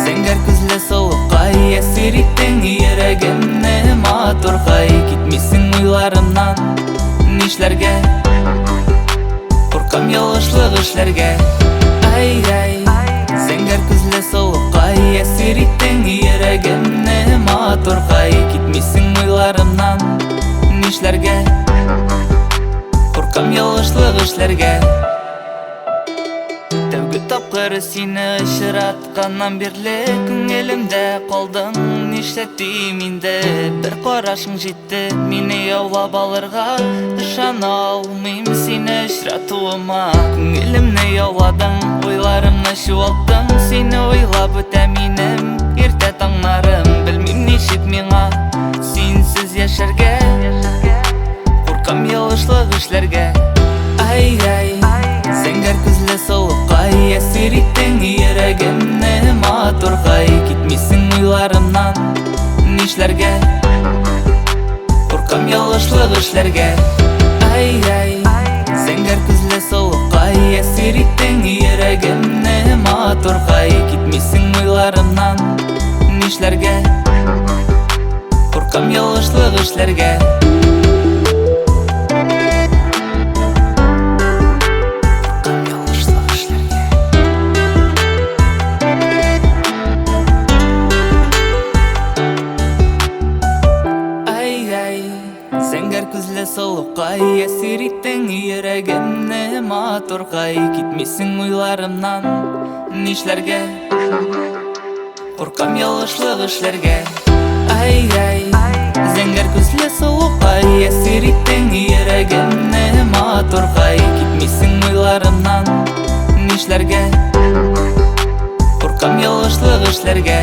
Senger күзле солукай әсириттең йөрәгемне матургай Китмисең уйларымнан нишләргә Куркам ялгышлык эшләргә Senger күзле солукай әсириттең йөрәгемне матургай Китмисең уйларымнан нишләргә Куркам ялгышлык эшләргә Тәүге тапкыр сине очратканнан бирле күңелемдә калдың нишләтим инде Бер карашың җитте мине яулап алырга Ышана алмыйм сине очратуыма Күңелемне яуладың, уйларымны чуалттың Сине уйлап үтә минем иртә таңнарым Белмим ничек миңа синсез яшәргә Куркам ялгышлык эшләргә Senger күзле солукай әсириттең йөрәгемне матургай Китмисең уйларымнан нишләргә Куркам ялгышлык эшләргә Senger күзле солукай әсириттең йөрәгемне матургай Китмисең уйларымнан нишләргә Куркам ялгышлык эшләргә Senger күзле солукай әсириттең йөрәгемне матургай Китмисең уйларымнан нишләргә Куркам ялгышлык эшләргә Senger күзле солукай әсириттең йөрәгемне матургай Китмисең уйларымнан нишләргә Куркам ялгышлык эшләргә